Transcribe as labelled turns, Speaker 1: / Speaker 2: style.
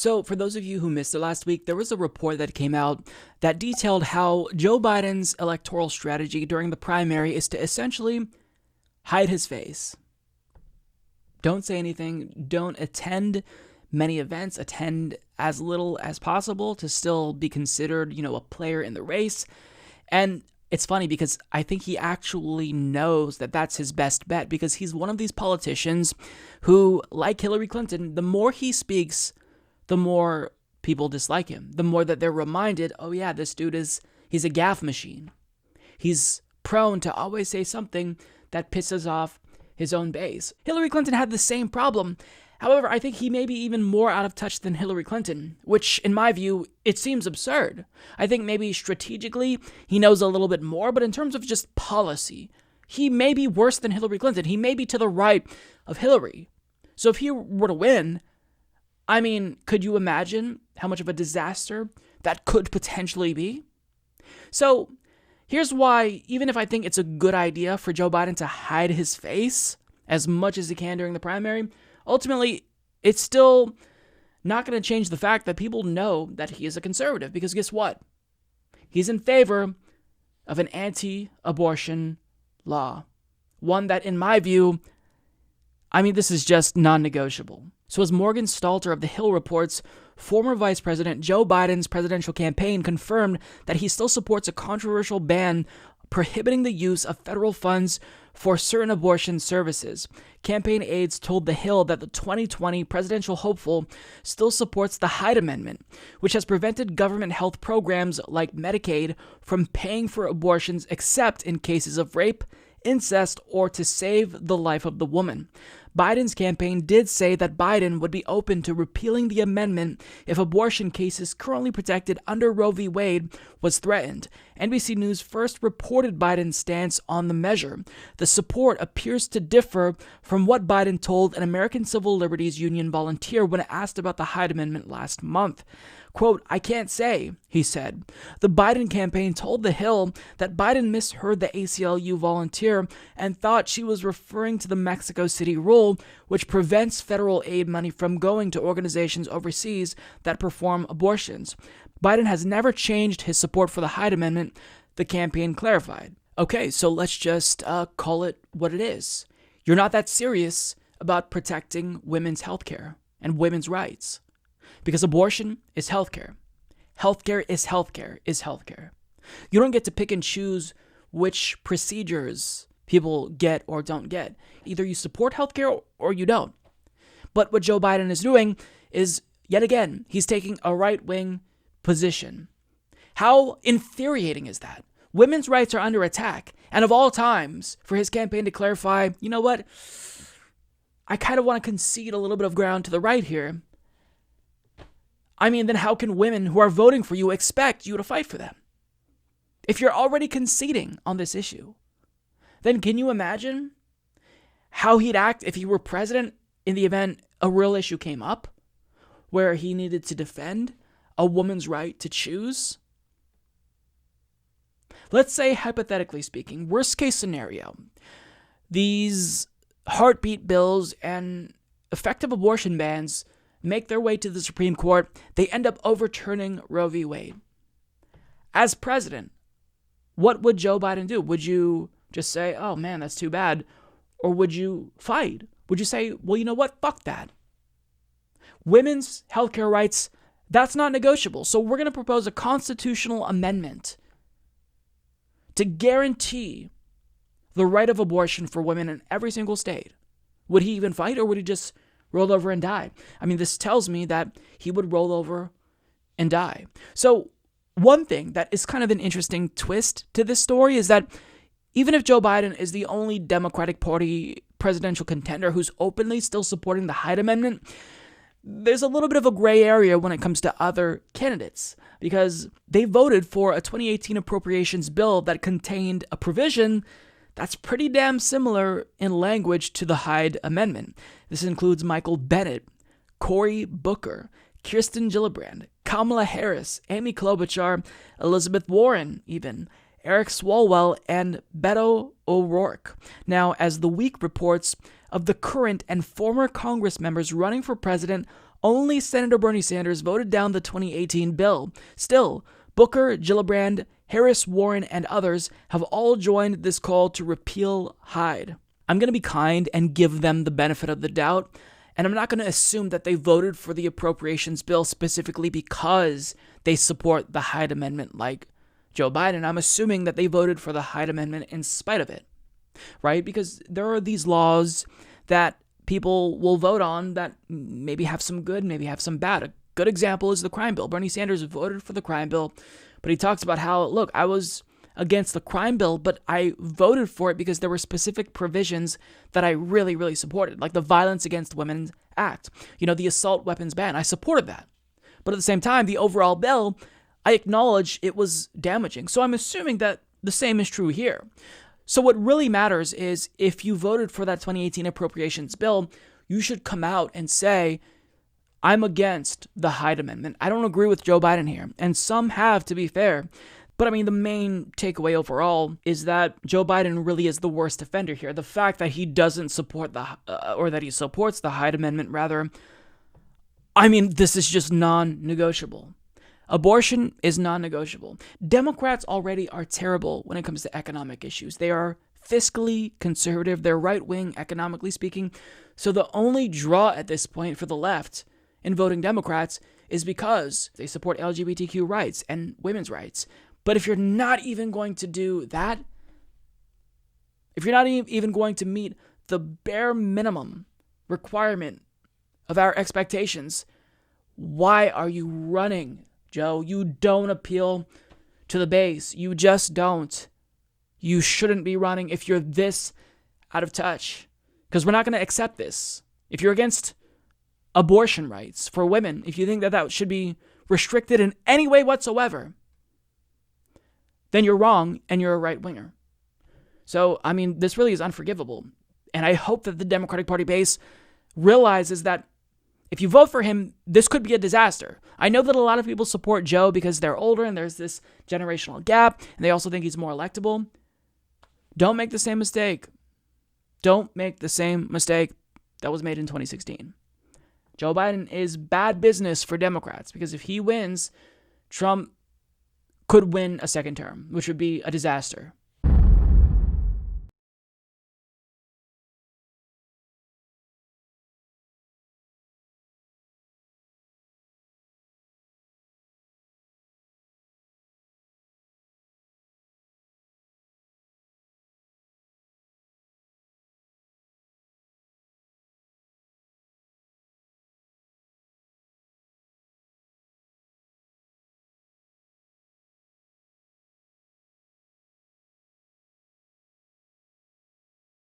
Speaker 1: So, for those of you who missed it last week, there was a report that came out that detailed how Joe Biden's electoral strategy during the primary is to essentially hide his face. Don't say anything. Don't attend many events. Attend as little as possible to still be considered, a player in the race. And it's funny because I think he actually knows that that's his best bet, because he's one of these politicians who, like Hillary Clinton, the more he speaks, the more people dislike him. The more that they're reminded, oh yeah, this dude he's a gaffe machine. He's prone to always say something that pisses off his own base. Hillary Clinton had the same problem. However, I think he may be even more out of touch than Hillary Clinton, which, in my view, it seems absurd. I think maybe strategically he knows a little bit more, but in terms of just policy, he may be worse than Hillary Clinton. He may be to the right of Hillary. So if he were to win, could you imagine how much of a disaster that could potentially be? So here's why, even if I think it's a good idea for Joe Biden to hide his face as much as he can during the primary, ultimately, it's still not going to change the fact that people know that he is a conservative, because guess what? He's in favor of an anti-abortion law. One that, in my view, this is just non-negotiable. So as Morgan Stalter of The Hill reports, former Vice President Joe Biden's presidential campaign confirmed that he still supports a controversial ban prohibiting the use of federal funds for certain abortion services. Campaign aides told The Hill that the 2020 presidential hopeful still supports the Hyde Amendment, which has prevented government health programs like Medicaid from paying for abortions except in cases of rape, incest, or to save the life of the woman. Biden's campaign did say that Biden would be open to repealing the amendment if abortion cases currently protected under Roe v. Wade was threatened. NBC News first reported Biden's stance on the measure. The support appears to differ from what Biden told an American Civil Liberties Union volunteer when asked about the Hyde Amendment last month. Quote, "I can't say," he said. The Biden campaign told The Hill that Biden misheard the ACLU volunteer and thought she was referring to the Mexico City rule, which prevents federal aid money from going to organizations overseas that perform abortions. Biden has never changed his support for the Hyde Amendment, the campaign clarified. Okay, so let's just call it what it is. You're not that serious about protecting women's health care and women's rights. Because abortion is healthcare. Healthcare is healthcare is healthcare. You don't get to pick and choose which procedures people get or don't get. Either you support healthcare or you don't. But what Joe Biden is doing is, yet again, he's taking a right-wing position. How infuriating is that? Women's rights are under attack. And of all times, for his campaign to clarify, you know what? I kind of want to concede a little bit of ground to the right here. Then how can women who are voting for you expect you to fight for them? If you're already conceding on this issue, then can you imagine how he'd act if he were president in the event a real issue came up where he needed to defend a woman's right to choose? Let's say, hypothetically speaking, worst case scenario, these heartbeat bills and effective abortion bans make their way to the Supreme Court. They end up overturning Roe v. Wade. As president, what would Joe Biden do? Would you just say, oh man, that's too bad? Or would you fight? Would you say, well, you know what? Fuck that. Women's healthcare rights, that's not negotiable. So we're going to propose a constitutional amendment to guarantee the right of abortion for women in every single state. Would he even fight, or would he just roll over and die? This tells me that he would roll over and die. So one thing that is kind of an interesting twist to this story is that even if Joe Biden is the only Democratic Party presidential contender who's openly still supporting the Hyde Amendment, there's a little bit of a gray area when it comes to other candidates, because they voted for a 2018 appropriations bill that contained a provision that's pretty damn similar in language to the Hyde Amendment. This includes Michael Bennet, Cory Booker, Kirsten Gillibrand, Kamala Harris, Amy Klobuchar, Elizabeth Warren even, Eric Swalwell, and Beto O'Rourke. Now, as The Week reports, of the current and former Congress members running for president, only Senator Bernie Sanders voted down the 2018 bill. Still, Booker, Gillibrand, Harris, Warren, and others have all joined this call to repeal Hyde. I'm going to be kind and give them the benefit of the doubt, and I'm not going to assume that they voted for the appropriations bill specifically because they support the Hyde Amendment like Joe Biden. I'm assuming that they voted for the Hyde Amendment in spite of it, right? Because there are these laws that people will vote on that maybe have some good, maybe have some bad. A good example is the crime bill. Bernie Sanders voted for the crime bill, but he talks about how, look, I was against the crime bill, but I voted for it because there were specific provisions that I really, really supported, like the Violence Against Women Act, the assault weapons ban. I supported that. But at the same time, the overall bill, I acknowledge it was damaging. So I'm assuming that the same is true here. So what really matters is if you voted for that 2018 appropriations bill, you should come out and say, I'm against the Hyde Amendment. I don't agree with Joe Biden here. And some have, to be fair. But I mean, the main takeaway overall is that Joe Biden really is the worst offender here. The fact that he doesn't support or that he supports the Hyde Amendment, rather, I mean, this is just non-negotiable. Abortion is non-negotiable. Democrats already are terrible when it comes to economic issues. They are fiscally conservative. They're right-wing, economically speaking. So the only draw at this point for the left in voting Democrats is because they support LGBTQ rights and women's rights. But if you're not even going to do that, if you're not even going to meet the bare minimum requirement of our expectations, why are you running, Joe? You don't appeal to the base. You just don't. You shouldn't be running if you're this out of touch, because we're not going to accept this. If you're against abortion rights for women, if you think that that should be restricted in any way whatsoever, then you're wrong and you're a right-winger. So, I mean, this really is unforgivable. And I hope that the Democratic Party base realizes that if you vote for him, this could be a disaster. I know that a lot of people support Joe because they're older and there's this generational gap, and they also think he's more electable. Don't make the same mistake. Don't make the same mistake that was made in 2016. Joe Biden is bad business for Democrats because if he wins, Trump could win a second term, which would be a disaster.